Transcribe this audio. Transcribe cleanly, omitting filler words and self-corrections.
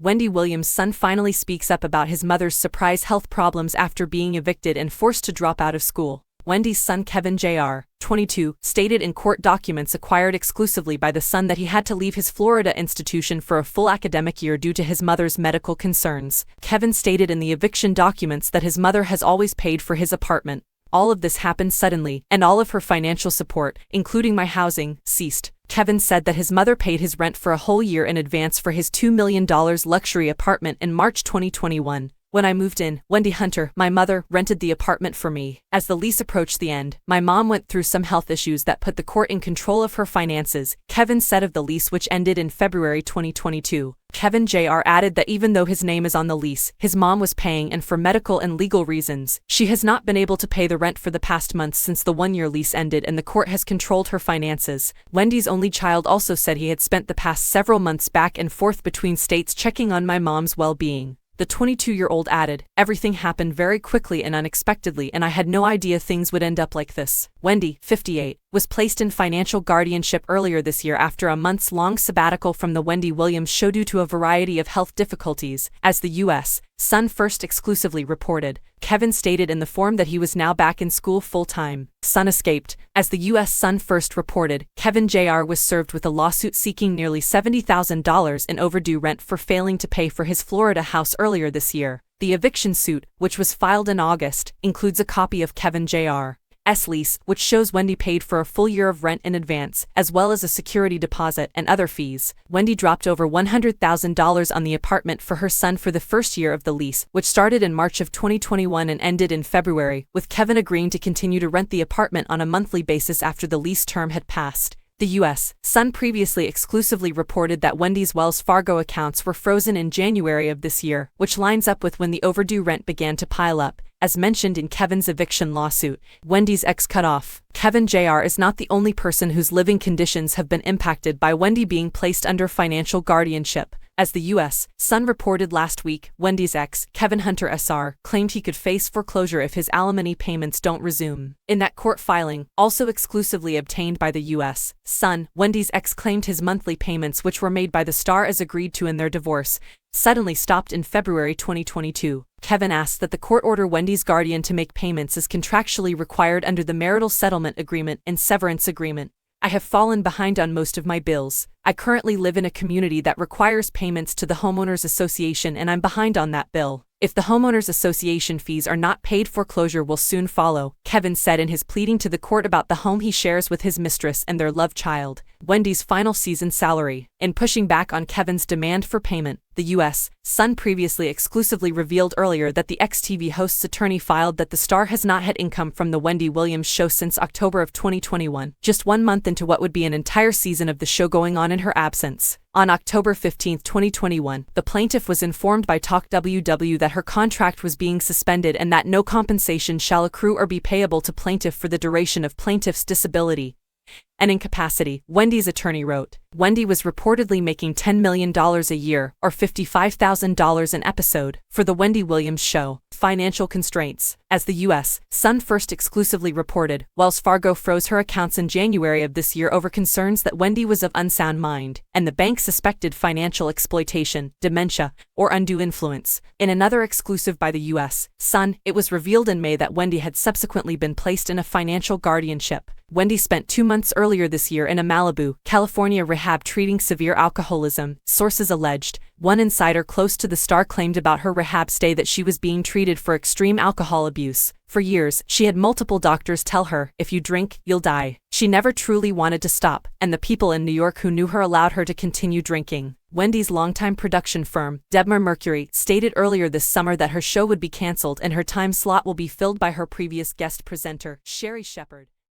Wendy Williams' son finally speaks up about his mother's surprise health problems after being evicted and forced to drop out of school. Wendy's son Kevin Jr., 22, stated in court documents acquired exclusively by the son that he had to leave his Florida institution for a full academic year due to his mother's medical concerns. Kevin stated in the eviction documents that his mother has always paid for his apartment. All of this happened suddenly, and all of her financial support, including my housing, ceased. Kevin said that his mother paid his rent for a whole year in advance for his $2 million luxury apartment in March 2021. When I moved in, Wendy Hunter, my mother, rented the apartment for me. As the lease approached the end, my mom went through some health issues that put the court in control of her finances, Kevin said of the lease, which ended in February 2022. Kevin Jr. added that even though his name is on the lease, his mom was paying, and for medical and legal reasons, she has not been able to pay the rent for the past months since the one-year lease ended and the court has controlled her finances. Wendy's only child also said he had spent the past several months back and forth between states checking on my mom's well-being. The 22-year-old added, "Everything happened very quickly and unexpectedly, and I had no idea things would end up like this." Wendy, 58, was placed in financial guardianship earlier this year after a months-long sabbatical from the Wendy Williams show due to a variety of health difficulties, as the U.S. Sun first exclusively reported. Kevin stated in the form that he was now back in school full-time. Sun escaped. As the U.S. Sun first reported, Kevin Jr. was served with a lawsuit seeking nearly $70,000 in overdue rent for failing to pay for his Florida house earlier this year. The eviction suit, which was filed in August, includes a copy of Kevin Jr.'s lease, which shows Wendy paid for a full year of rent in advance, as well as a security deposit and other fees. Wendy dropped over $100,000 on the apartment for her son for the first year of the lease, which started in March of 2021 and ended in February, with Kevin agreeing to continue to rent the apartment on a monthly basis after the lease term had passed. The U.S. Sun previously exclusively reported that Wendy's Wells Fargo accounts were frozen in January of this year, which lines up with when the overdue rent began to pile up. As mentioned in Kevin's eviction lawsuit, Wendy's ex cut off. Kevin Jr. is not the only person whose living conditions have been impacted by Wendy being placed under financial guardianship. As the U.S. Sun reported last week, Wendy's ex, Kevin Hunter Sr., claimed he could face foreclosure if his alimony payments don't resume. In that court filing, also exclusively obtained by the U.S. Sun, Wendy's ex claimed his monthly payments, which were made by the star as agreed to in their divorce, suddenly stopped in February 2022. Kevin asked that the court order Wendy's guardian to make payments as contractually required under the marital settlement agreement and severance agreement. "I have fallen behind on most of my bills. I currently live in a community that requires payments to the homeowners association and I'm behind on that bill. If the homeowners association fees are not paid, foreclosure will soon follow," Kevin said in his pleading to the court about the home he shares with his mistress and their love child. Wendy's final season salary. In pushing back on Kevin's demand for payment, the U.S. Sun previously exclusively revealed earlier that the ex-TV host's attorney filed that the star has not had income from the Wendy Williams show since October of 2021, just 1 month into what would be an entire season of the show going on in her absence. On October 15, 2021, the plaintiff was informed by Talk WW that her contract was being suspended and that no compensation shall accrue or be payable to plaintiff for the duration of plaintiff's disability and incapacity. Wendy's attorney wrote, Wendy was reportedly making $10 million a year, or $55,000 an episode, for the Wendy Williams show. Financial constraints. As the U.S. Sun first exclusively reported, Wells Fargo froze her accounts in January of this year over concerns that Wendy was of unsound mind, and the bank suspected financial exploitation, dementia, or undue influence. In another exclusive by the U.S. Sun, it was revealed in May that Wendy had subsequently been placed in a financial guardianship. Wendy spent 2 months earlier this year in a Malibu, California rehab treating severe alcoholism, sources alleged. One insider close to the star claimed about her rehab stay that she was being treated for extreme alcohol abuse. For years, she had multiple doctors tell her, "If you drink, you'll die." She never truly wanted to stop, and the people in New York who knew her allowed her to continue drinking. Wendy's longtime production firm, Debmar Mercury, stated earlier this summer that her show would be canceled and her time slot will be filled by her previous guest presenter, Sherri Shepherd.